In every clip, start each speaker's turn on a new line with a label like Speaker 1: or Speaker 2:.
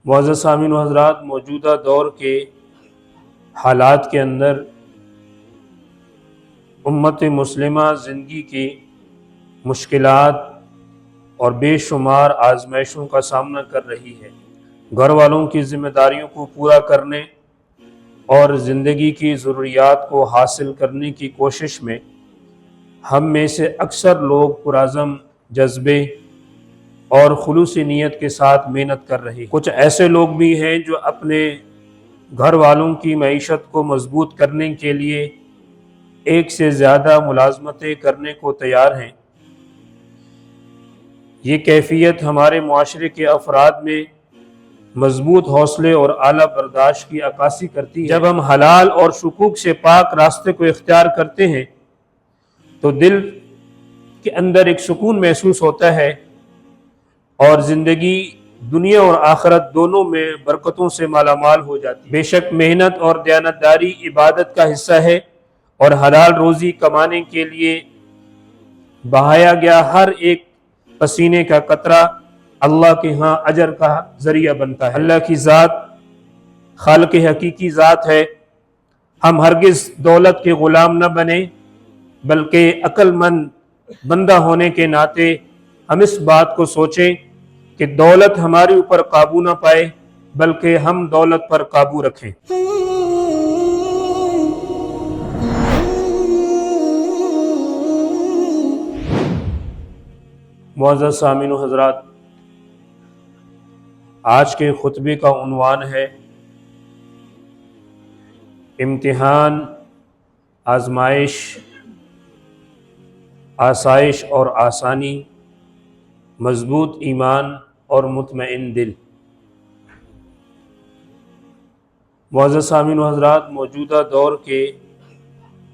Speaker 1: معزز سامعین و حضرات، موجودہ دور کے حالات کے اندر امت مسلمہ زندگی کی مشکلات اور بے شمار آزمائشوں کا سامنا کر رہی ہے۔ گھر والوں کی ذمہ داریوں کو پورا کرنے اور زندگی کی ضروریات کو حاصل کرنے کی کوشش میں ہم میں سے اکثر لوگ پرعزم جذبے اور خلوص نیت کے ساتھ محنت کر رہے ہیں۔ کچھ ایسے لوگ بھی ہیں جو اپنے گھر والوں کی معیشت کو مضبوط کرنے کے لیے ایک سے زیادہ ملازمتیں کرنے کو تیار ہیں۔ یہ کیفیت ہمارے معاشرے کے افراد میں مضبوط حوصلے اور اعلیٰ برداشت کی عکاسی کرتی ہے۔ جب ہم حلال اور شکوک سے پاک راستے کو اختیار کرتے ہیں تو دل کے اندر ایک سکون محسوس ہوتا ہے اور زندگی دنیا اور آخرت دونوں میں برکتوں سے مالا مال ہو جاتی ہے۔ بے شک محنت اور دیانتداری عبادت کا حصہ ہے اور حلال روزی کمانے کے لیے بہایا گیا ہر ایک پسینے کا قطرہ اللہ کے ہاں اجر کا ذریعہ بنتا ہے۔ اللہ کی ذات خالق حقیقی ذات ہے۔ ہم ہرگز دولت کے غلام نہ بنیں، بلکہ عقل مند بندہ ہونے کے ناطے ہم اس بات کو سوچیں کہ دولت ہمارے اوپر قابو نہ پائے، بلکہ ہم دولت پر قابو رکھیں۔ معزز سامعین و حضرات، آج کے خطبے کا عنوان ہے امتحان، آزمائش، آسائش اور آسانی، مضبوط ایمان اور مطمئن دل۔ معزز سامعین و حضرات، موجودہ دور کے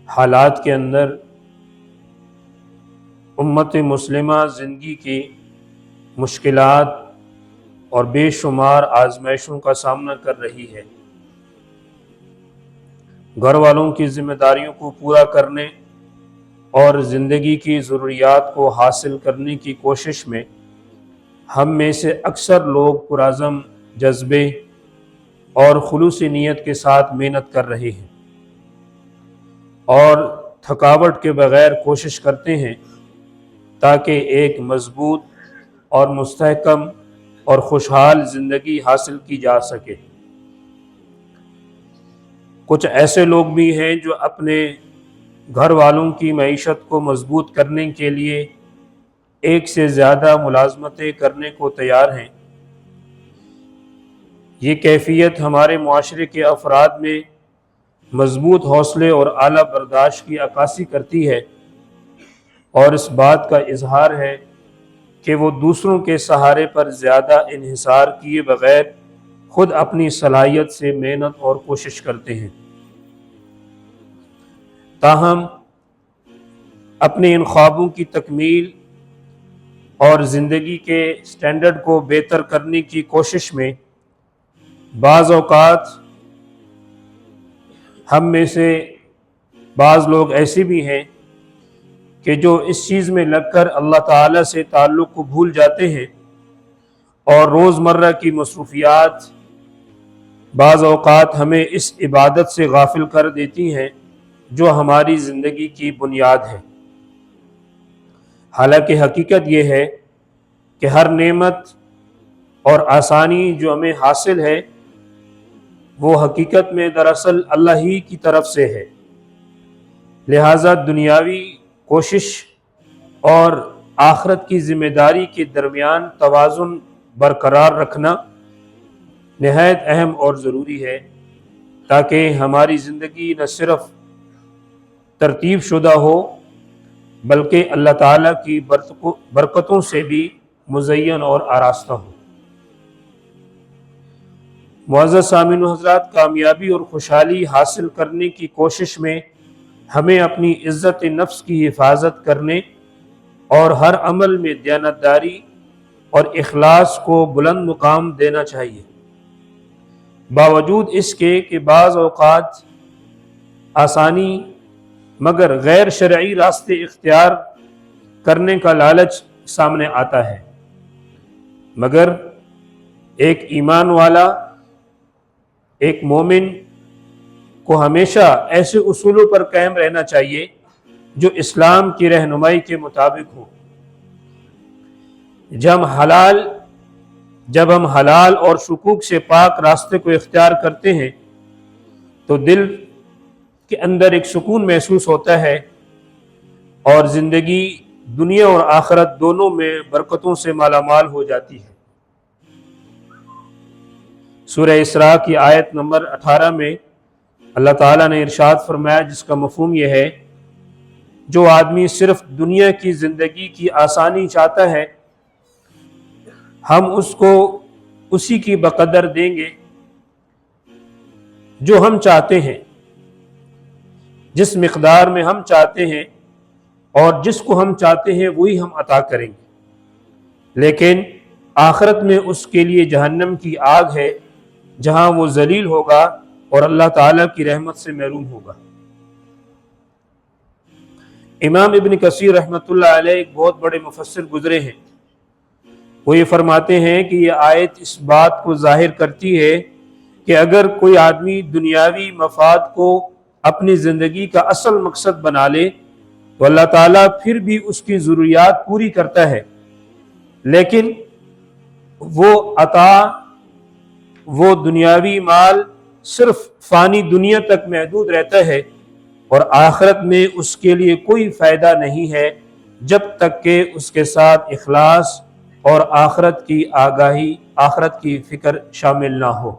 Speaker 1: حالات کے اندر امت مسلمہ زندگی کی مشکلات اور بے شمار آزمائشوں کا سامنا کر رہی ہے۔ گھر والوں کی ذمہ داریوں کو پورا کرنے اور زندگی کی ضروریات کو حاصل کرنے کی کوشش میں ہم میں سے اکثر لوگ پرعزم جذبے اور خلوص نیت کے ساتھ محنت کر رہے ہیں اور تھکاوٹ کے بغیر کوشش کرتے ہیں تاکہ ایک مضبوط اور مستحکم اور خوشحال زندگی حاصل کی جا سکے۔ کچھ ایسے لوگ بھی ہیں جو اپنے گھر والوں کی معیشت کو مضبوط کرنے کے لیے ایک سے زیادہ ملازمتیں کرنے کو تیار ہیں۔ یہ کیفیت ہمارے معاشرے کے افراد میں مضبوط حوصلے اور اعلیٰ برداشت کی عکاسی کرتی ہے اور اس بات کا اظہار ہے کہ وہ دوسروں کے سہارے پر زیادہ انحصار کیے بغیر خود اپنی صلاحیت سے محنت اور کوشش کرتے ہیں۔ تاہم اپنے ان خوابوں کی تکمیل اور زندگی کے سٹینڈرڈ کو بہتر کرنے کی کوشش میں بعض اوقات ہم میں سے بعض لوگ ایسے بھی ہیں کہ جو اس چیز میں لگ کر اللہ تعالیٰ سے تعلق کو بھول جاتے ہیں اور روزمرہ کی مصروفیات بعض اوقات ہمیں اس عبادت سے غافل کر دیتی ہیں جو ہماری زندگی کی بنیاد ہے۔ حالانکہ حقیقت یہ ہے کہ ہر نعمت اور آسانی جو ہمیں حاصل ہے وہ حقیقت میں دراصل اللہ ہی کی طرف سے ہے، لہٰذا دنیاوی کوشش اور آخرت کی ذمہ داری کے درمیان توازن برقرار رکھنا نہایت اہم اور ضروری ہے تاکہ ہماری زندگی نہ صرف ترتیب شدہ ہو بلکہ اللہ تعالیٰ کی برکتوں سے بھی مزین اور آراستہ ہو۔ معزز سامعین و حضرات، کامیابی اور خوشحالی حاصل کرنے کی کوشش میں ہمیں اپنی عزت نفس کی حفاظت کرنے اور ہر عمل میں دیانتداری اور اخلاص کو بلند مقام دینا چاہیے، باوجود اس کے کہ بعض اوقات آسانی مگر غیر شرعی راستے اختیار کرنے کا لالچ سامنے آتا ہے، مگر ایک ایمان والا، ایک مومن کو ہمیشہ ایسے اصولوں پر قائم رہنا چاہیے جو اسلام کی رہنمائی کے مطابق ہو۔ جب ہم حلال اور شکوک سے پاک راستے کو اختیار کرتے ہیں تو دل کے اندر ایک سکون محسوس ہوتا ہے اور زندگی دنیا اور آخرت دونوں میں برکتوں سے مالا مال ہو جاتی ہے۔ سورہ اسراء کی آیت نمبر 18 میں اللہ تعالیٰ نے ارشاد فرمایا، جس کا مفہوم یہ ہے جو آدمی صرف دنیا کی زندگی کی آسانی چاہتا ہے ہم اس کو اسی کی بقدر دیں گے جو ہم چاہتے ہیں، جس مقدار میں ہم چاہتے ہیں اور جس کو ہم چاہتے ہیں وہی ہم عطا کریں گے، لیکن آخرت میں اس کے لیے جہنم کی آگ ہے جہاں وہ ذلیل ہوگا اور اللہ تعالیٰ کی رحمت سے محروم ہوگا۔ امام ابن کثیر رحمۃ اللہ علیہ ایک بہت بڑے مفسر گزرے ہیں، وہ یہ فرماتے ہیں کہ یہ آیت اس بات کو ظاہر کرتی ہے کہ اگر کوئی آدمی دنیاوی مفاد کو اپنی زندگی کا اصل مقصد بنا لے تو اللہ تعالیٰ پھر بھی اس کی ضروریات پوری کرتا ہے، لیکن وہ عطا، وہ دنیاوی مال صرف فانی دنیا تک محدود رہتا ہے اور آخرت میں اس کے لیے کوئی فائدہ نہیں ہے جب تک کہ اس کے ساتھ اخلاص اور آخرت کی آگاہی، آخرت کی فکر شامل نہ ہو۔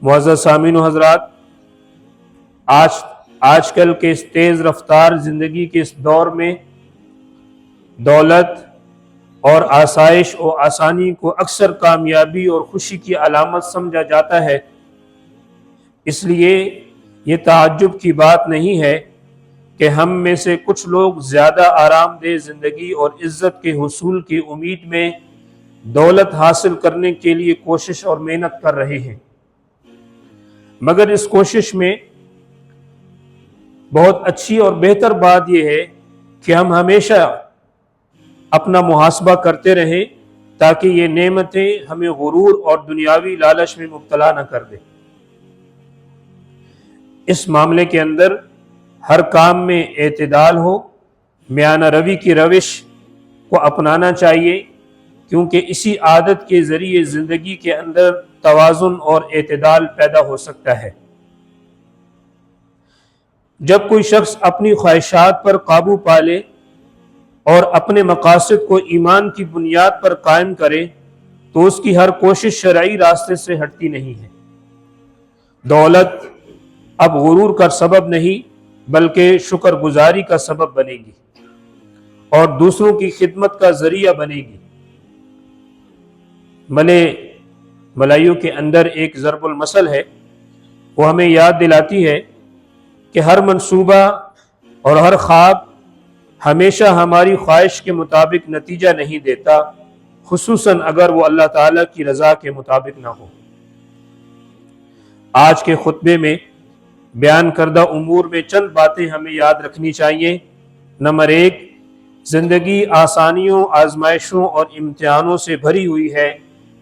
Speaker 1: معزز سامعین و حضرات، آج کل کے اس تیز رفتار زندگی کے اس دور میں دولت اور آسائش و آسانی کو اکثر کامیابی اور خوشی کی علامت سمجھا جاتا ہے، اس لیے یہ تعجب کی بات نہیں ہے کہ ہم میں سے کچھ لوگ زیادہ آرام دہ زندگی اور عزت کے حصول کی امید میں دولت حاصل کرنے کے لیے کوشش اور محنت کر رہے ہیں، مگر اس کوشش میں بہت اچھی اور بہتر بات یہ ہے کہ ہم ہمیشہ اپنا محاسبہ کرتے رہیں تاکہ یہ نعمتیں ہمیں غرور اور دنیاوی لالچ میں مبتلا نہ کر دیں۔ اس معاملے کے اندر ہر کام میں اعتدال ہو، میانہ روی کی روش کو اپنانا چاہیے، کیونکہ اسی عادت کے ذریعے زندگی کے اندر توازن اور اعتدال پیدا ہو سکتا ہے۔ جب کوئی شخص اپنی خواہشات پر قابو پا لے اور اپنے مقاصد کو ایمان کی بنیاد پر قائم کرے تو اس کی ہر کوشش شرعی راستے سے ہٹتی نہیں ہے۔ دولت اب غرور کا سبب نہیں بلکہ شکر گزاری کا سبب بنے گی اور دوسروں کی خدمت کا ذریعہ بنے گی۔ ملائیوں کے اندر ایک ضرب المثل ہے، وہ ہمیں یاد دلاتی ہے کہ ہر منصوبہ اور ہر خواب ہمیشہ ہماری خواہش کے مطابق نتیجہ نہیں دیتا، خصوصاً اگر وہ اللہ تعالیٰ کی رضا کے مطابق نہ ہو۔ آج کے خطبے میں بیان کردہ امور میں چند باتیں ہمیں یاد رکھنی چاہیے۔ نمبر 1، زندگی آسانیوں، آزمائشوں اور امتحانوں سے بھری ہوئی ہے،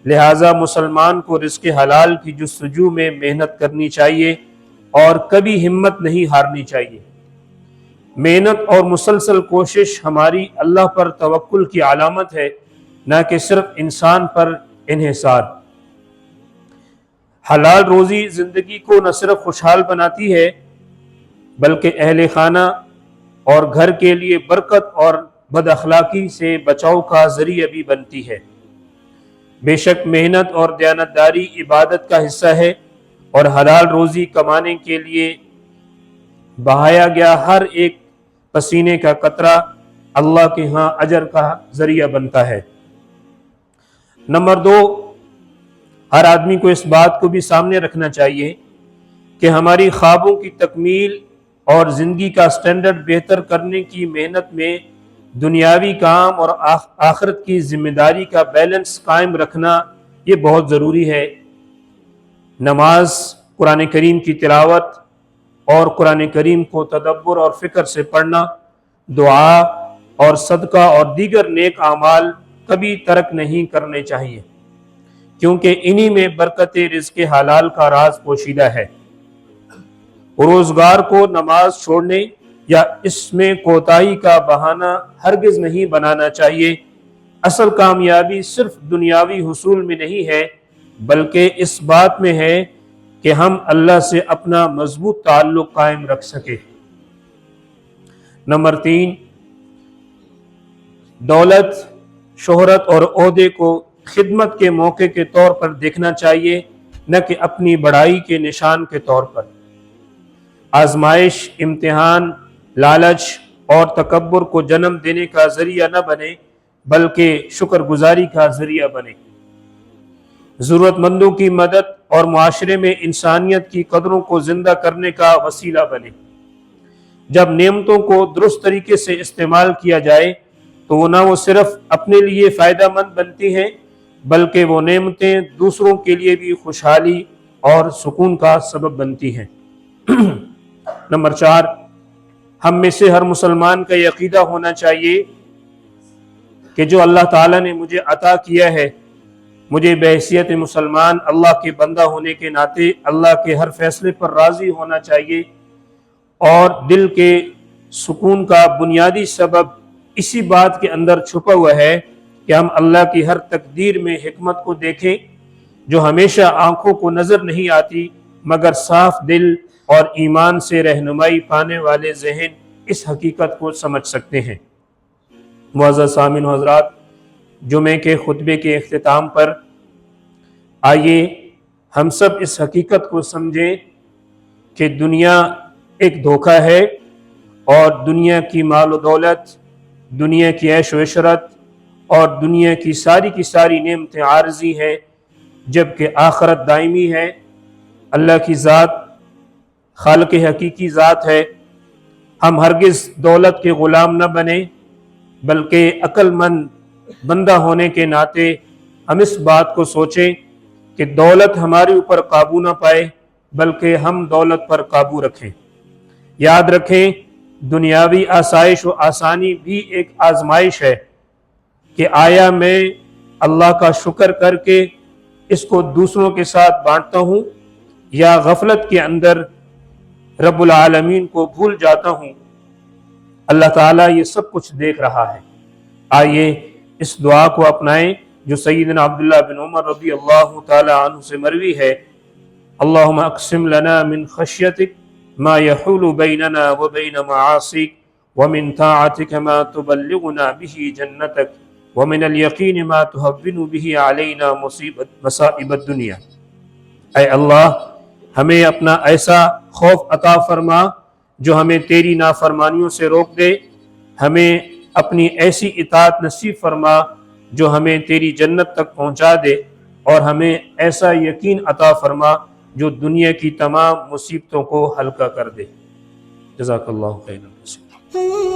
Speaker 1: لہٰذا مسلمان کو رزق حلال کی جستجو میں محنت کرنی چاہیے اور کبھی ہمت نہیں ہارنی چاہیے۔ محنت اور مسلسل کوشش ہماری اللہ پر توکل کی علامت ہے، نہ کہ صرف انسان پر انحصار۔ حلال روزی زندگی کو نہ صرف خوشحال بناتی ہے بلکہ اہل خانہ اور گھر کے لیے برکت اور بد اخلاقی سے بچاؤ کا ذریعہ بھی بنتی ہے۔ بے شک محنت اور دیانتداری عبادت کا حصہ ہے اور حلال روزی کمانے کے لیے بہایا گیا ہر ایک پسینے کا قطرہ اللہ کے ہاں اجر کا ذریعہ بنتا ہے۔ نمبر 2، ہر آدمی کو اس بات کو بھی سامنے رکھنا چاہیے کہ ہماری خوابوں کی تکمیل اور زندگی کا سٹینڈرڈ بہتر کرنے کی محنت میں دنیاوی کام اور آخرت کی ذمہ داری کا بیلنس قائم رکھنا یہ بہت ضروری ہے۔ نماز، قرآن کریم کی تلاوت اور قرآن کریم کو تدبر اور فکر سے پڑھنا، دعا اور صدقہ اور دیگر نیک اعمال کبھی ترک نہیں کرنے چاہیے، کیونکہ انہی میں برکت رزق حلال کا راز پوشیدہ ہے۔ روزگار کو نماز چھوڑنے یا اس میں کوتاہی کا بہانہ ہرگز نہیں بنانا چاہیے۔ اصل کامیابی صرف دنیاوی حصول میں نہیں ہے، بلکہ اس بات میں ہے کہ ہم اللہ سے اپنا مضبوط تعلق قائم رکھ سکیں۔ نمبر 3، دولت، شہرت اور عہدے کو خدمت کے موقع کے طور پر دیکھنا چاہیے، نہ کہ اپنی بڑائی کے نشان کے طور پر۔ آزمائش، امتحان، لالچ اور تکبر کو جنم دینے کا ذریعہ نہ بنے، بلکہ شکر گزاری کا ذریعہ بنے۔ ضرورت مندوں کی مدد اور معاشرے میں انسانیت کی قدروں کو زندہ کرنے کا وسیلہ بنے۔ جب نعمتوں کو درست طریقے سے استعمال کیا جائے تو وہ نہ وہ صرف اپنے لیے فائدہ مند بنتی ہیں، بلکہ وہ نعمتیں دوسروں کے لیے بھی خوشحالی اور سکون کا سبب بنتی ہیں۔ نمبر 4، ہم میں سے ہر مسلمان کا یہ عقیدہ ہونا چاہیے کہ جو اللہ تعالیٰ نے مجھے عطا کیا ہے، مجھے بحیثیت مسلمان اللہ کے بندہ ہونے کے ناطے اللہ کے ہر فیصلے پر راضی ہونا چاہیے، اور دل کے سکون کا بنیادی سبب اسی بات کے اندر چھپا ہوا ہے کہ ہم اللہ کی ہر تقدیر میں حکمت کو دیکھیں جو ہمیشہ آنکھوں کو نظر نہیں آتی، مگر صاف دل اور ایمان سے رہنمائی پانے والے ذہن اس حقیقت کو سمجھ سکتے ہیں۔ معزز سامعین و حضرات، جمعے کے خطبے کے اختتام پر آئیے ہم سب اس حقیقت کو سمجھیں کہ دنیا ایک دھوکہ ہے، اور دنیا کی مال و دولت، دنیا کی عیش و عشرت اور دنیا کی ساری نعمتیں عارضی ہیں، جبکہ آخرت دائمی ہے۔ اللہ کی ذات خالق حقیقی ذات ہے۔ ہم ہرگز دولت کے غلام نہ بنیں، بلکہ عقل مند بندہ ہونے کے ناطے ہم اس بات کو سوچیں کہ دولت ہمارے اوپر قابو نہ پائے، بلکہ ہم دولت پر قابو رکھیں۔ یاد رکھیں، دنیاوی آسائش و آسانی بھی ایک آزمائش ہے کہ آیا میں اللہ کا شکر کر کے اس کو دوسروں کے ساتھ بانٹتا ہوں، یا غفلت کے اندر رب العالمین کو بھول جاتا ہوں۔ اللہ تعالیٰ یہ سب کچھ دیکھ رہا ہے۔ آئیے اس دعا کو اپنائیں جو سیدنا عبداللہ بن عمر رضی اللہ تعالی عنہ سے مروی ہے۔ اللہم اقسم لنا من خشیتک ما یحول بیننا وبین معاصیک، ومن طاعتک ما تبلغنا به جنتک، ومن الیقین ما تہون به علینا مصائب الدنیا۔ اے اللہ، ہمیں اپنا ایسا خوف عطا فرما جو ہمیں تیری نافرمانیوں سے روک دے، ہمیں اپنی ایسی اطاعت نصیب فرما جو ہمیں تیری جنت تک پہنچا دے، اور ہمیں ایسا یقین عطا فرما جو دنیا کی تمام مصیبتوں کو ہلکا کر دے۔ جزاک اللہ خیرا۔